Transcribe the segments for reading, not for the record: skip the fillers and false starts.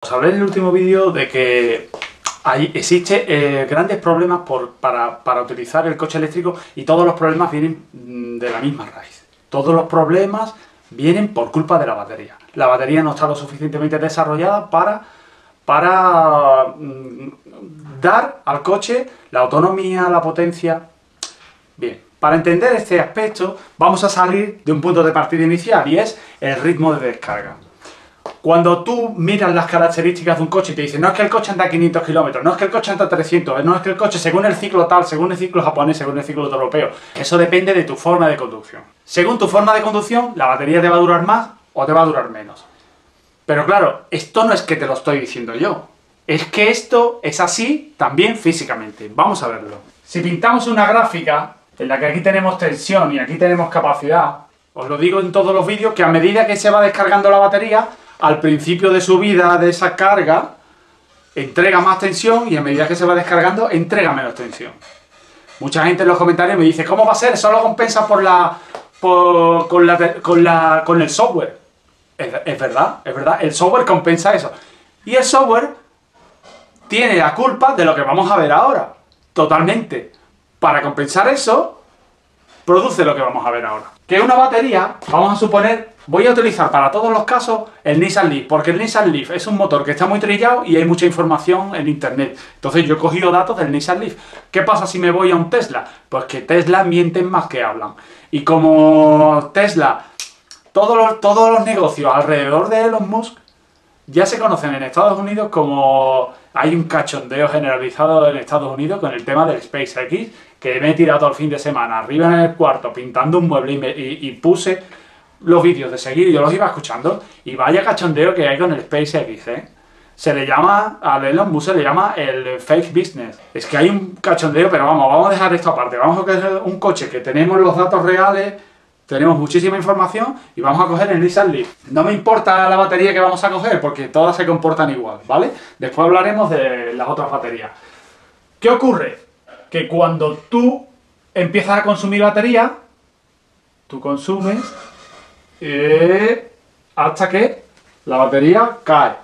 Os hablé en el último vídeo de que existe grandes problemas para utilizar el coche eléctrico y todos los problemas vienen de la misma raíz. Todos los problemas vienen por culpa de la batería. La batería no está lo suficientemente desarrollada para dar al coche la autonomía, la potencia. Bien, para entender este aspecto vamos a salir de un punto de partida inicial y es el ritmo de descarga. Cuando tú miras las características de un coche y te dicen no es que el coche anda a 500 kilómetros, no es que el coche anda a 300, no es que el coche según el ciclo tal, según el ciclo japonés, según el ciclo europeo. Eso depende de tu forma de conducción. Según tu forma de conducción, la batería te va a durar más o te va a durar menos. Pero claro, esto no es que te lo estoy diciendo yo. Es que esto es así también físicamente. Vamos a verlo. Si pintamos una gráfica en la que aquí tenemos tensión y aquí tenemos capacidad, os lo digo en todos los vídeos que a medida que se va descargando la batería, al principio de su vida de esa carga, entrega más tensión y a medida que se va descargando, entrega menos tensión. Mucha gente en los comentarios me dice, ¿cómo va a ser? Solo compensa con el software. Es verdad, el software compensa eso. Y el software tiene la culpa de lo que vamos a ver ahora. Totalmente. Para compensar eso, produce lo que vamos a ver ahora. Que una batería, vamos a suponer, voy a utilizar para todos los casos el Nissan Leaf, porque el Nissan Leaf es un motor que está muy trillado y hay mucha información en internet. Entonces yo he cogido datos del Nissan Leaf. ¿Qué pasa si me voy a un Tesla? Pues que Tesla mienten más que hablan. Y como Tesla, todos los negocios alrededor de Elon Musk ya se conocen en Estados Unidos como... Hay un cachondeo generalizado en Estados Unidos con el tema del SpaceX, que me he tirado todo el fin de semana arriba en el cuarto pintando un mueble y puse los vídeos de seguir y yo los iba escuchando y vaya cachondeo que hay con el SpaceX, ¿eh? Se le llama, a Elon Musk se le llama el fake business. Es que hay un cachondeo, pero vamos a dejar esto aparte. Vamos a coger un coche que tenemos los datos reales, tenemos muchísima información y vamos a coger el Nissan Leaf. No me importa la batería que vamos a coger porque todas se comportan igual, ¿vale? Después hablaremos de las otras baterías. ¿Qué ocurre? Que cuando tú empiezas a consumir batería, tú consumes hasta que la batería cae.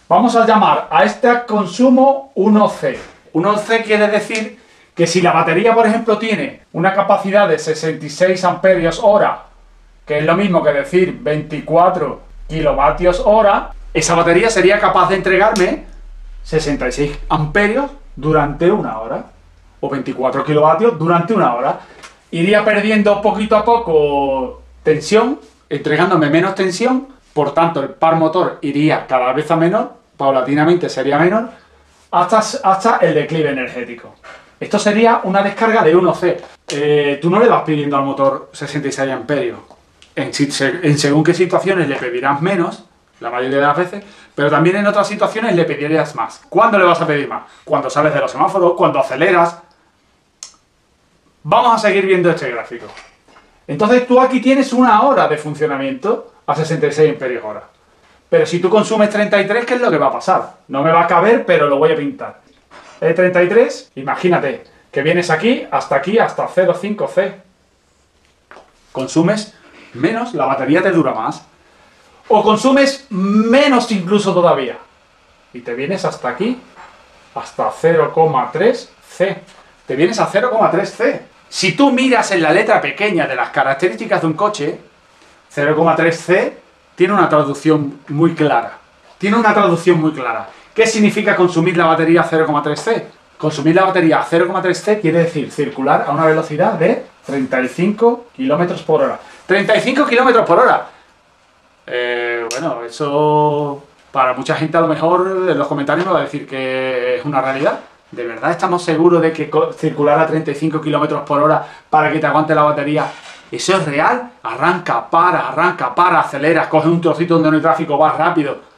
Vamos a llamar a este consumo 1C. 1C quiere decir que si la batería, por ejemplo, tiene una capacidad de 66 amperios hora, que es lo mismo que decir 24 kilovatios hora, esa batería sería capaz de entregarme 66 amperios durante una hora, o 24 kilovatios durante una hora. Iría perdiendo poquito a poco tensión, entregándome menos tensión, por tanto el par motor iría cada vez a menor, paulatinamente sería menor, hasta el declive energético. Esto sería una descarga de 1C. Tú no le vas pidiendo al motor 66 amperios. En según qué situaciones le pedirás menos, la mayoría de las veces, pero también en otras situaciones le pedirías más. ¿Cuándo le vas a pedir más? Cuando sales de los semáforos, cuando aceleras. Vamos a seguir viendo este gráfico. Entonces tú aquí tienes una hora de funcionamiento a 66 amperios hora. Pero si tú consumes 33, ¿qué es lo que va a pasar? No me va a caber, pero lo voy a pintar. El 33, imagínate que vienes aquí, hasta 0,5C. Consumes menos, la batería te dura más. O consumes menos incluso todavía. Y te vienes hasta aquí, hasta 0,3C. Te vienes a 0,3C. Si tú miras en la letra pequeña de las características de un coche, 0,3C tiene una traducción muy clara. ¿Qué significa consumir la batería a 0,3C? Consumir la batería a 0,3C quiere decir circular a una velocidad de 35 km por hora. ¡35 km por hora! Bueno, eso para mucha gente a lo mejor en los comentarios me va a decir que es una realidad. ¿De verdad estamos seguros de que circular a 35 km por hora para que te aguante la batería, eso es real? Arranca, para, aceleras, coge un trocito donde no hay tráfico, vas rápido.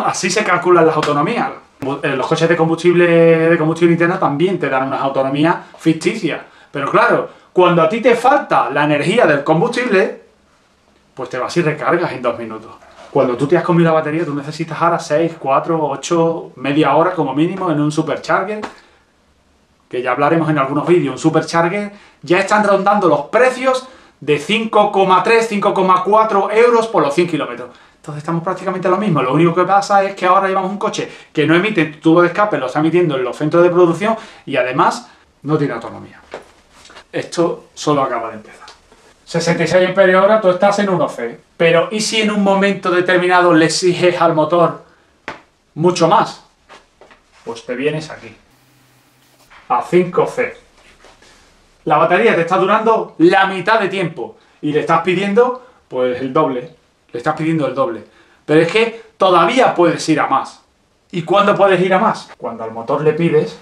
Así se calculan las autonomías. Los coches de combustión interna también te dan unas autonomías ficticias. Pero claro, cuando a ti te falta la energía del combustible, pues te vas y recargas en 2 minutos. Cuando tú te has comido la batería, tú necesitas ahora 6, 4, 8, media hora como mínimo en un supercharger, que ya hablaremos en algunos vídeos. Un supercharger ya están rondando los precios de 5,3, 5,4 euros por los 100 kilómetros. Entonces estamos prácticamente lo mismo. Lo único que pasa es que ahora llevamos un coche que no emite tubo de escape, lo está emitiendo en los centros de producción y además no tiene autonomía. Esto solo acaba de empezar. 66 amperios-hora, tú estás en 1C. Pero ¿y si en un momento determinado le exiges al motor mucho más? Pues te vienes aquí, a 5C. La batería te está durando la mitad de tiempo y le estás pidiendo, pues, el doble. Le estás pidiendo el doble. Pero es que todavía puedes ir a más. ¿Y cuándo puedes ir a más? Cuando al motor le pides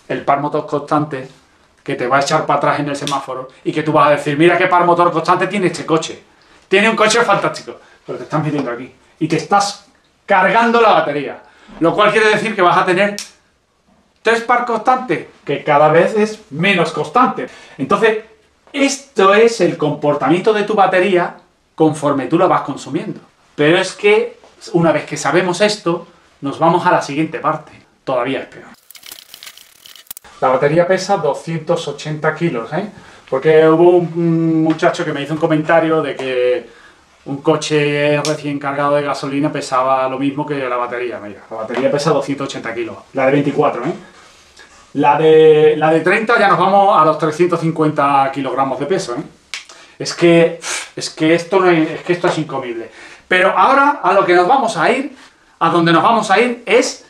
el par motor constante que te va a echar para atrás en el semáforo y que tú vas a decir, mira qué par motor constante tiene este coche. Tiene un coche fantástico, pero te están metiendo aquí. Y te estás cargando la batería. Lo cual quiere decir que vas a tener 3 par constantes, que cada vez es menos constante. Entonces, esto es el comportamiento de tu batería conforme tú la vas consumiendo. Pero es que, una vez que sabemos esto, nos vamos a la siguiente parte. Todavía es peor. La batería pesa 280 kilos, ¿eh? Porque hubo un muchacho que me hizo un comentario de que un coche recién cargado de gasolina pesaba lo mismo que la batería. Mira, la batería pesa 280 kilos, la de 24, ¿eh? La de 30 ya nos vamos a los 350 kilogramos de peso, ¿eh? Es que esto no es, que esto es incomible. Pero ahora a lo que nos vamos a ir, a donde nos vamos a ir es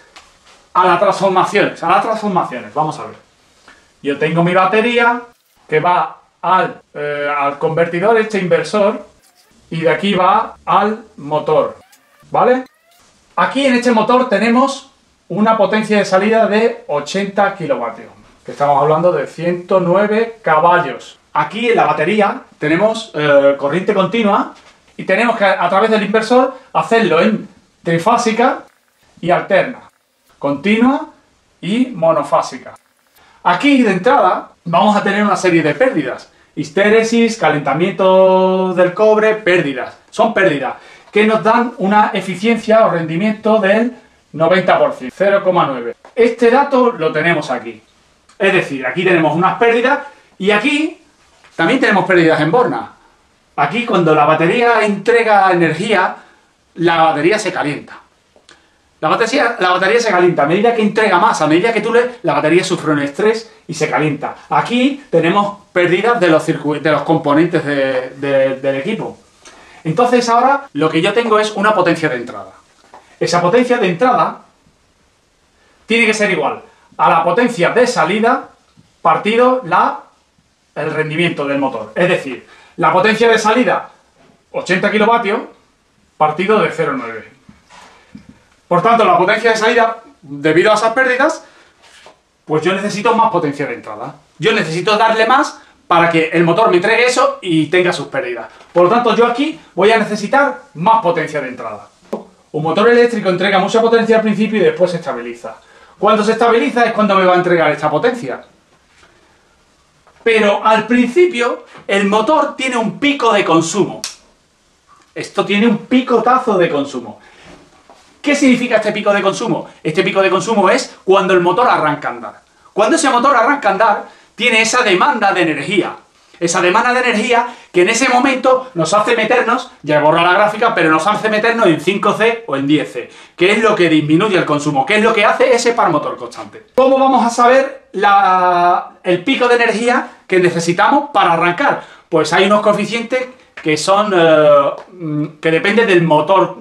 a las transformaciones, vamos a ver. Yo tengo mi batería que va al convertidor, este inversor, y de aquí va al motor, ¿vale? Aquí en este motor tenemos una potencia de salida de 80 kilovatios, que estamos hablando de 109 caballos. Aquí en la batería tenemos corriente continua y tenemos que a través del inversor hacerlo en trifásica y alterna, continua y monofásica. Aquí de entrada vamos a tener una serie de pérdidas. Histéresis, calentamiento del cobre, pérdidas. Son pérdidas que nos dan una eficiencia o rendimiento del 90%, 0,9. Este dato lo tenemos aquí. Es decir, aquí tenemos unas pérdidas y aquí también tenemos pérdidas en borna. Aquí cuando la batería entrega energía, la batería se calienta. La batería se calienta a medida que entrega más, a medida que la batería sufre un estrés y se calienta. Aquí tenemos pérdidas de los componentes del equipo. Entonces ahora lo que yo tengo es una potencia de entrada. Esa potencia de entrada tiene que ser igual a la potencia de salida partido el rendimiento del motor. Es decir, la potencia de salida 80 kilovatios partido de 0,9. Por tanto, la potencia de salida, debido a esas pérdidas, pues yo necesito más potencia de entrada. Yo necesito darle más para que el motor me entregue eso y tenga sus pérdidas. Por lo tanto, yo aquí voy a necesitar más potencia de entrada. Un motor eléctrico entrega mucha potencia al principio y después se estabiliza. Cuando se estabiliza es cuando me va a entregar esta potencia. Pero al principio, el motor tiene un pico de consumo. Esto tiene un picotazo de consumo. ¿Qué significa este pico de consumo? Este pico de consumo es cuando el motor arranca a andar. Cuando ese motor arranca a andar, tiene esa demanda de energía. Esa demanda de energía que en ese momento nos hace meternos, ya he borrado la gráfica, pero nos hace meternos en 5C o en 10C, que es lo que disminuye el consumo, que es lo que hace ese par motor constante. ¿Cómo vamos a saber el pico de energía que necesitamos para arrancar? Pues hay unos coeficientes que son, que depende del motor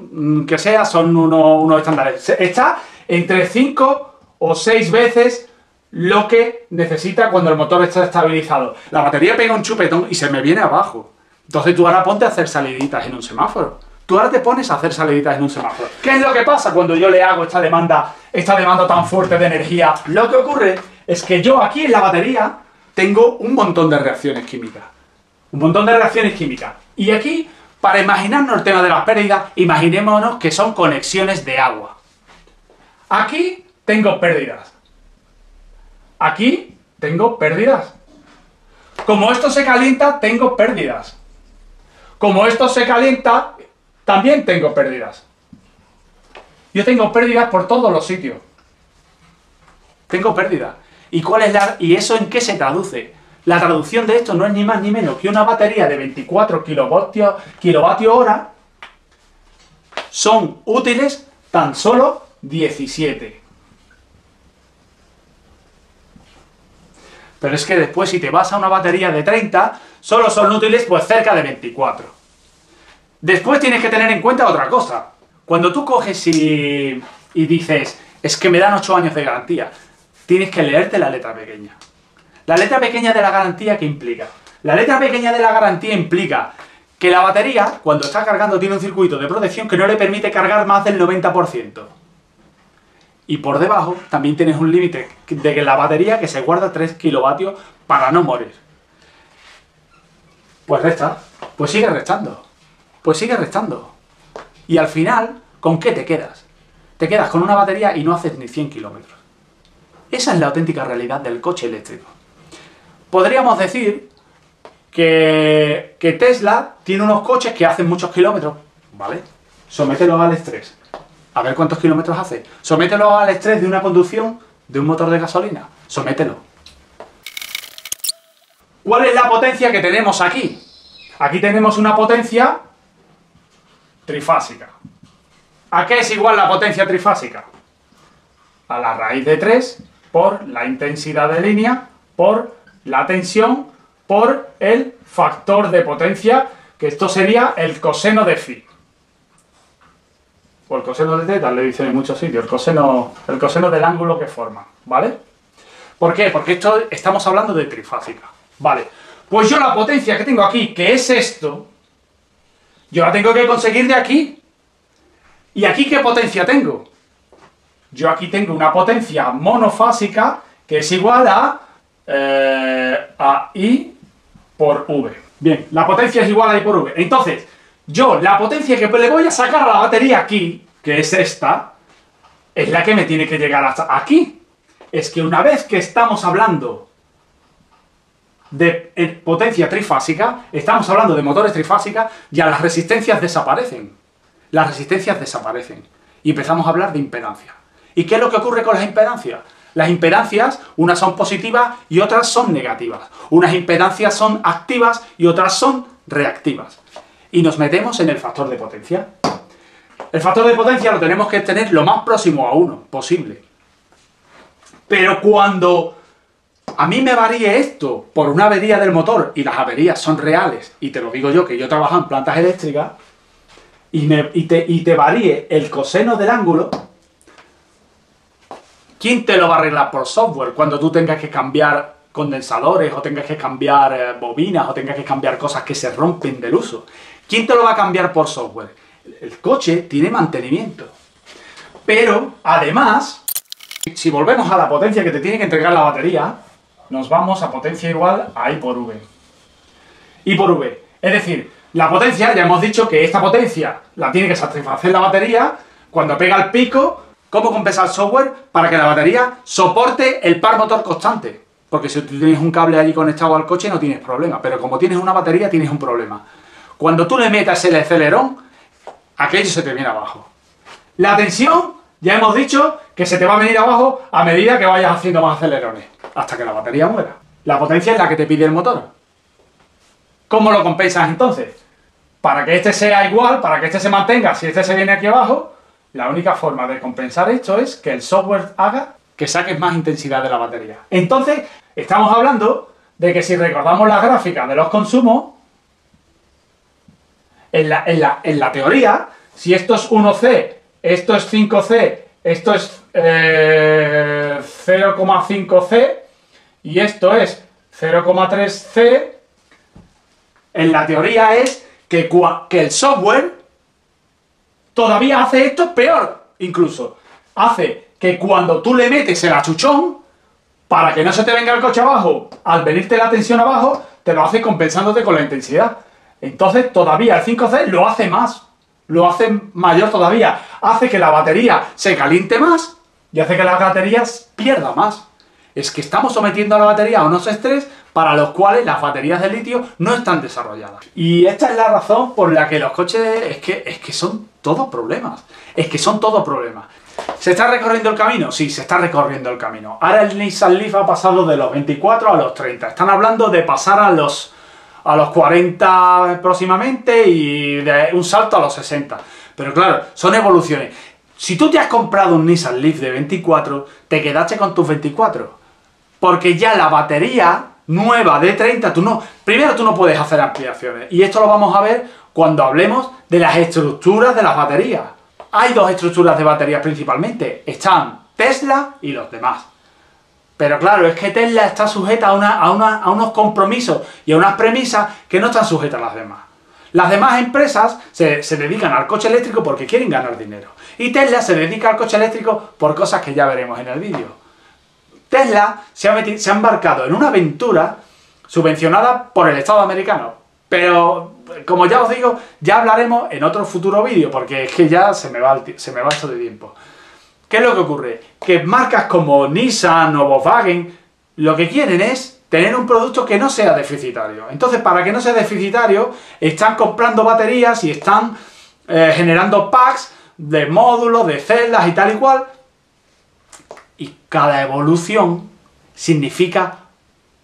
que sea, son unos estándares. Está entre 5 o 6 veces lo que necesita cuando el motor está estabilizado. La batería pega un chupetón y se me viene abajo. Entonces tú ahora ponte a hacer saliditas en un semáforo. Tú ahora te pones a hacer saliditas en un semáforo. ¿Qué es lo que pasa cuando yo le hago esta demanda tan fuerte de energía? Lo que ocurre es que yo aquí en la batería tengo un montón de reacciones químicas. Un montón de reacciones químicas. Y aquí, para imaginarnos el tema de las pérdidas, imaginémonos que son conexiones de agua. Aquí tengo pérdidas. Aquí tengo pérdidas. Como esto se calienta, tengo pérdidas. Como esto se calienta, también tengo pérdidas. Yo tengo pérdidas por todos los sitios. Tengo pérdidas. ¿Y eso en qué se traduce? La traducción de esto no es ni más ni menos que una batería de 24 kilovatios hora son útiles tan solo 17. Pero es que después, si te vas a una batería de 30, solo son útiles pues cerca de 24. Después tienes que tener en cuenta otra cosa. Cuando tú coges y dices, es que me dan 8 años de garantía, tienes que leerte la letra pequeña. La letra pequeña de la garantía, ¿qué implica? La letra pequeña de la garantía implica que la batería, cuando está cargando, tiene un circuito de protección que no le permite cargar más del 90%. Y por debajo también tienes un límite de que la batería que se guarda 3 kilovatios para no morir. Pues resta, pues sigue restando, pues sigue restando. Y al final, ¿con qué te quedas? Te quedas con una batería y no haces ni 100 kilómetros. Esa es la auténtica realidad del coche eléctrico. Podríamos decir que Tesla tiene unos coches que hacen muchos kilómetros, ¿vale? Somételos al estrés. A ver cuántos kilómetros hace. Somételo al estrés de una conducción de un motor de gasolina. Somételo. ¿Cuál es la potencia que tenemos aquí? Aquí tenemos una potencia trifásica. ¿A qué es igual la potencia trifásica? A la raíz de 3 por la intensidad de línea por la tensión por el factor de potencia, que esto sería el coseno de phi. O el coseno de teta, le dicen en muchos sitios, el coseno del ángulo que forma, ¿vale? ¿Por qué? Porque esto estamos hablando de trifásica, ¿vale? Pues yo la potencia que tengo aquí, que es esto, yo la tengo que conseguir de aquí. ¿Y aquí qué potencia tengo? Yo aquí tengo una potencia monofásica que es igual a I por V. Bien, la potencia es igual a I por V. Entonces, yo la potencia que le voy a sacar a la batería aquí, que es esta, es la que me tiene que llegar hasta aquí. Es que una vez que estamos hablando de potencia trifásica, estamos hablando de motores trifásicas, ya las resistencias desaparecen. Las resistencias desaparecen. Y empezamos a hablar de impedancia. ¿Y qué es lo que ocurre con las impedancias? Las impedancias, unas son positivas y otras son negativas. Unas impedancias son activas y otras son reactivas. Y nos metemos en el factor de potencia. El factor de potencia lo tenemos que tener lo más próximo a 1 posible. Pero cuando a mí me varíe esto por una avería del motor, y las averías son reales, y te lo digo yo, que yo trabajo en plantas eléctricas, y te varíe el coseno del ángulo, ¿quién te lo va a arreglar por software cuando tú tengas que cambiar condensadores, o tengas que cambiar bobinas, o tengas que cambiar cosas que se rompen del uso? ¿Quién te lo va a cambiar por software? El coche tiene mantenimiento. Pero, además, si volvemos a la potencia que te tiene que entregar la batería, nos vamos a potencia igual a I por V. I por V. Es decir, la potencia, ya hemos dicho que esta potencia la tiene que satisfacer la batería cuando pega el pico. ¿Cómo compensa el software? Para que la batería soporte el par motor constante. Porque si tú tienes un cable allí conectado al coche no tienes problema. Pero como tienes una batería tienes un problema. Cuando tú le metas el acelerón, aquello se te viene abajo. La tensión, ya hemos dicho que se te va a venir abajo a medida que vayas haciendo más acelerones. Hasta que la batería muera. La potencia es la que te pide el motor. ¿Cómo lo compensas entonces? Para que este sea igual, para que este se mantenga, si este se viene aquí abajo, la única forma de compensar esto es que el software haga que saques más intensidad de la batería. Entonces, estamos hablando de que si recordamos las gráficas de los consumos, en la teoría, si esto es 1C, esto es 5C, esto es 0,5C y esto es 0,3C, en la teoría es que el software todavía hace esto peor, incluso. Hace que cuando tú le metes el achuchón, para que no se te venga el coche abajo, al venirte la tensión abajo, te lo hace compensándote con la intensidad. Entonces todavía el 5C lo hace más, lo hace mayor todavía. Hace que la batería se caliente más y hace que la batería pierda más. Es que estamos sometiendo a la batería a unos estrés para los cuales las baterías de litio no están desarrolladas. Y esta es la razón por la que los coches es que son todos problemas. Es que son todos problemas. ¿Se está recorriendo el camino? Sí, se está recorriendo el camino. Ahora el Nissan Leaf ha pasado de los 24 a los 30. Están hablando de pasar a los 40 próximamente y de un salto a los 60. Pero claro, son evoluciones. Si tú te has comprado un Nissan Leaf de 24, te quedaste con tus 24. Porque ya la batería nueva de 30, primero tú no puedes hacer ampliaciones. Y esto lo vamos a ver cuando hablemos de las estructuras de las baterías. Hay dos estructuras de baterías principalmente. Están Tesla y los demás. Pero claro, es que Tesla está sujeta a unos compromisos y a unas premisas que no están sujetas a las demás. Las demás empresas se dedican al coche eléctrico porque quieren ganar dinero. Y Tesla se dedica al coche eléctrico por cosas que ya veremos en el vídeo. Tesla se ha embarcado en una aventura subvencionada por el Estado americano. Pero, como ya os digo, ya hablaremos en otro futuro vídeo, porque es que ya se me va esto de tiempo. ¿Qué es lo que ocurre? Que marcas como Nissan o Volkswagen lo que quieren es tener un producto que no sea deficitario. Entonces, para que no sea deficitario, están comprando baterías y están generando packs de módulos, de celdas y tal y cual. Y cada evolución significa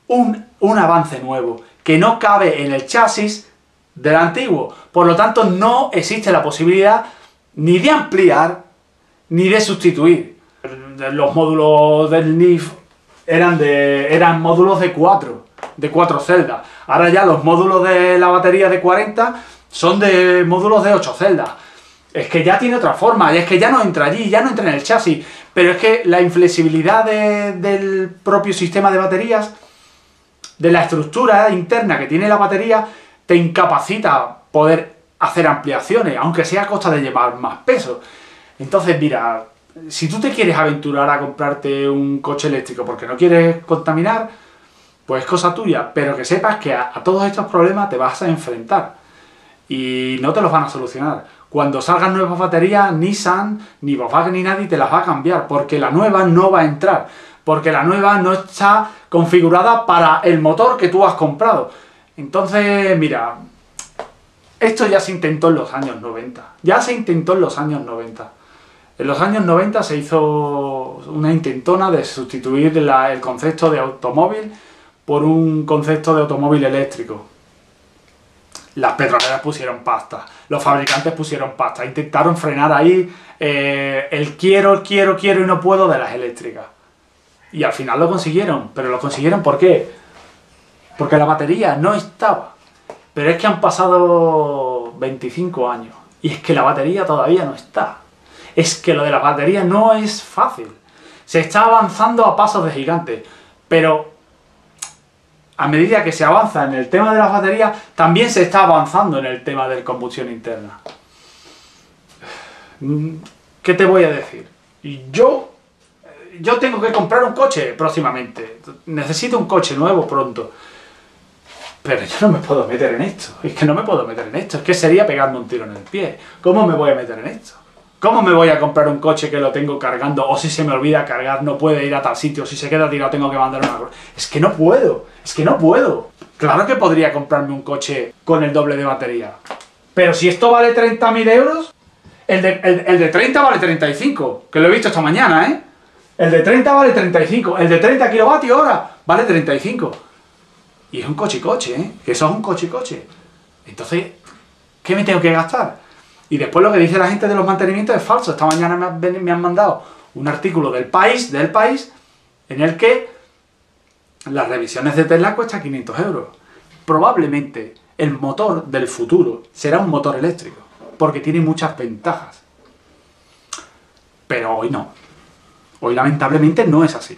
un avance nuevo, que no cabe en el chasis del antiguo. Por lo tanto, no existe la posibilidad ni de ampliar, ni de sustituir. Los módulos del NIF eran módulos de 4 celdas. Ahora ya los módulos de la batería de 40 son de módulos de 8 celdas. Es que ya tiene otra forma, y es que ya no entra allí, ya no entra en el chasis. Pero es que la inflexibilidad del propio sistema de baterías, de la estructura interna que tiene la batería, te incapacita poder hacer ampliaciones, aunque sea a costa de llevar más peso. Entonces, mira, si tú te quieres aventurar a comprarte un coche eléctrico porque no quieres contaminar, pues es cosa tuya, pero que sepas que a todos estos problemas te vas a enfrentar y no te los van a solucionar. Cuando salgan nuevas baterías, Nissan, ni Volkswagen ni nadie te las va a cambiar, porque la nueva no va a entrar, porque la nueva no está configurada para el motor que tú has comprado. Entonces, mira, esto ya se intentó en los años 90, En los años 90 se hizo una intentona de sustituir el concepto de automóvil por un concepto de automóvil eléctrico. Las petroleras pusieron pasta, los fabricantes pusieron pasta, intentaron frenar ahí el quiero y no puedo de las eléctricas. Y al final lo consiguieron, pero lo consiguieron ¿por qué? Porque la batería no estaba. Pero es que han pasado 25 años y es que la batería todavía no está. Es que lo de la batería no es fácil. Se está avanzando a pasos de gigante, pero a medida que se avanza en el tema de las baterías, también se está avanzando en el tema de combustión interna. ¿Qué te voy a decir? Yo tengo que comprar un coche próximamente. Necesito un coche nuevo pronto. Pero yo no me puedo meter en esto. Es que no me puedo meter en esto. Es que sería pegarme un tiro en el pie. ¿Cómo me voy a meter en esto? ¿Cómo me voy a comprar un coche que lo tengo cargando? O si se me olvida cargar, no puede ir a tal sitio. Si se queda tirado, tengo que mandar una... Es que no puedo. Es que no puedo. Claro que podría comprarme un coche con el doble de batería. Pero si esto vale 30.000 euros, el de 30 vale 35. Que lo he visto esta mañana, ¿eh? El de 30 vale 35. El de 30 kilovatios hora vale 35. Y es un coche-coche, ¿eh? Que eso es un coche-coche. Entonces, ¿qué me tengo que gastar? Y después lo que dice la gente de los mantenimientos es falso. Esta mañana me han mandado un artículo del país, en el que las revisiones de Tesla cuestan 500 euros. Probablemente el motor del futuro será un motor eléctrico, porque tiene muchas ventajas. Pero hoy no. Hoy lamentablemente no es así.